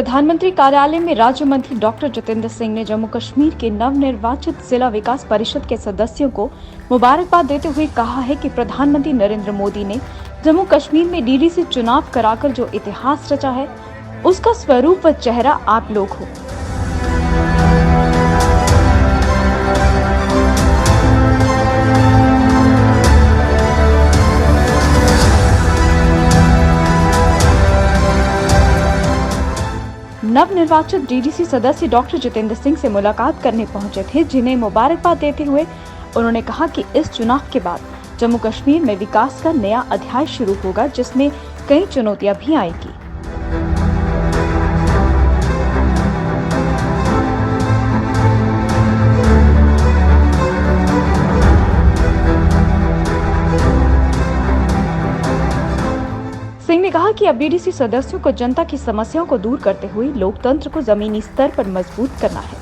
प्रधानमंत्री कार्यालय में राज्य मंत्री डॉक्टर जितेंद्र सिंह ने जम्मू कश्मीर के नवनिर्वाचित जिला विकास परिषद के सदस्यों को मुबारकबाद देते हुए कहा है कि प्रधानमंत्री नरेंद्र मोदी ने जम्मू कश्मीर में डीडीसी चुनाव कराकर जो इतिहास रचा है, उसका स्वरूप व चेहरा आप लोग हो। नवनिर्वाचित डीडीसी सदस्य डॉक्टर जितेंद्र सिंह से मुलाकात करने पहुंचे थे, जिन्हें मुबारकबाद देते हुए उन्होंने कहा कि इस चुनाव के बाद जम्मू कश्मीर में विकास का नया अध्याय शुरू होगा, जिसमें कई चुनौतियां भी आएंगी। सिंह ने कहा कि अब डीडीसी सदस्यों को जनता की समस्याओं को दूर करते हुए लोकतंत्र को जमीनी स्तर पर मजबूत करना है।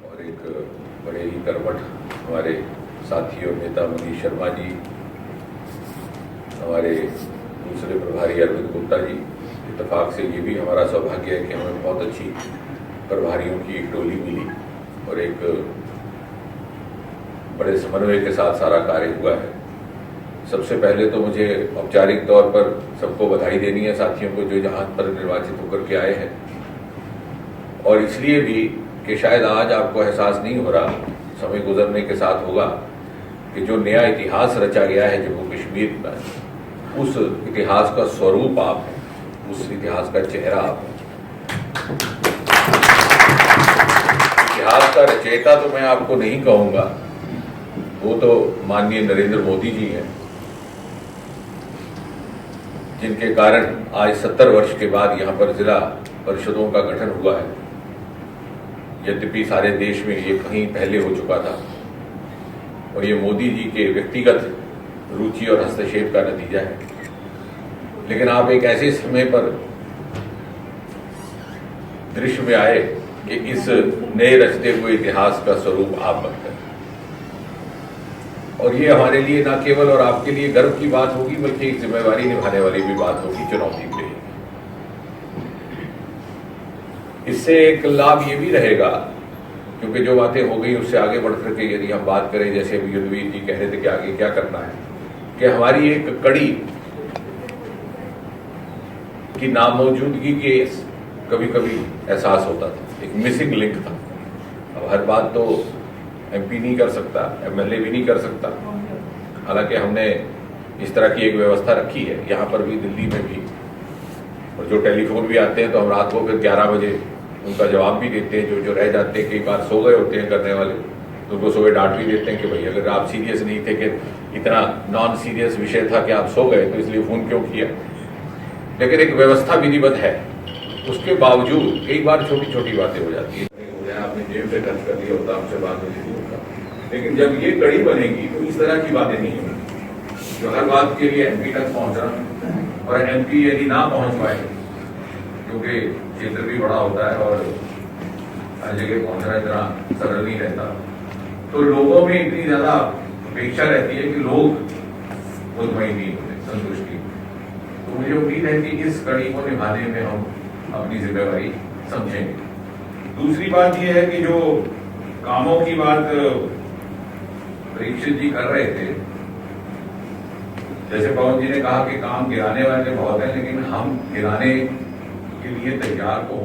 और एक बड़े ही कर्मठ हमारे साथी और नेता मनीष शर्मा जी, हमारे दूसरे प्रभारी अरविंद गुप्ता जी, इत्तेफाक से ये भी हमारा सौभाग्य है कि हमें बहुत अच्छी प्रभारियों की एक टोली मिली और एक बड़े समन्वय के साथ सारा कार्य हुआ है। सबसे पहले तो मुझे औपचारिक तौर पर सबको बधाई देनी है, साथियों को जो यहाँ पर निर्वाचित होकर के आए हैं, और इसलिए भी कि शायद आज आपको एहसास नहीं हो रहा, समय गुजरने के साथ होगा कि जो नया इतिहास रचा गया है जम्मू कश्मीर में, उस इतिहास का स्वरूप आप हैं, उस इतिहास का चेहरा आप हैं। इतिहास का रचयिता तो मैं आपको नहीं कहूंगा, वो तो माननीय नरेंद्र मोदी जी हैं, जिनके कारण आज 70 वर्ष के बाद यहाँ पर जिला परिषदों का गठन हुआ है। यद्यपि सारे देश में ये कहीं पहले हो चुका था और ये मोदी जी के व्यक्तिगत रुचि और हस्तक्षेप का नतीजा है। लेकिन आप एक ऐसे समय पर दृश्य में आए कि इस नए रचते हुए इतिहास का स्वरूप आप बनते हैं, और ये हमारे लिए न केवल और आपके लिए गर्व की बात होगी, बल्कि एक जिम्मेवारी निभाने वाली भी बात होगी, चुनौती भी। इससे एक लाभ ये भी रहेगा, क्योंकि जो बातें हो गई उससे आगे बढ़ करके यदि हम बात करें, जैसे अभी युद्धवीर जी कह रहे थे कि आगे क्या करना है, कि हमारी एक कड़ी की नामौजूदगी के कभी कभी एहसास होता था, एक मिसिंग लिंक था। अब हर बात तो एमपी नहीं कर सकता, एमएलए भी नहीं कर सकता, हालांकि हमने इस तरह की एक व्यवस्था रखी है यहाँ पर भी, दिल्ली में भी, और जो टेलीफोन भी आते हैं तो हम रात को फिर 11 बजे उनका जवाब भी देते हैं। जो रह जाते हैं, कई बार सो गए होते हैं करने वाले, तो उनको सुबह डांट भी देते हैं कि भाई अगर आप सीरियस नहीं थे, कि इतना नॉन सीरियस विषय था कि आप सो गए, तो इसलिए फोन क्यों किया। लेकिन एक व्यवस्था विधिवत है, उसके बावजूद कई बार छोटी छोटी बातें हो जाती है। आपने जेब से खर्च कर दिया होता, आपसे बात नहीं होता, लेकिन जब ये कड़ी बनेगी तो इस तरह की बातें नहीं होंगी। जो हर बात के लिए एमपी तक पहुंचना, और एमपी यदि ना पहुंच पाए, क्योंकि क्षेत्र भी बड़ा होता है और हर जगह पहुंचना इतना सरल नहीं रहता, तो लोगों में इतनी ज्यादा अपेक्षा रहती है कि लोग मुतमईन नहीं होते, संतुष्टि। तो मुझे उम्मीद है कि इस कड़ी को निभाने में हम अपनी जिम्मेवारी समझेंगे। दूसरी बात यह है कि जो कामों की बात परीक्षित जी कर रहे थे, जैसे पवन जी ने कहा कि काम गिराने वाले बहुत हैं, लेकिन हम गिराने के लिए तैयार को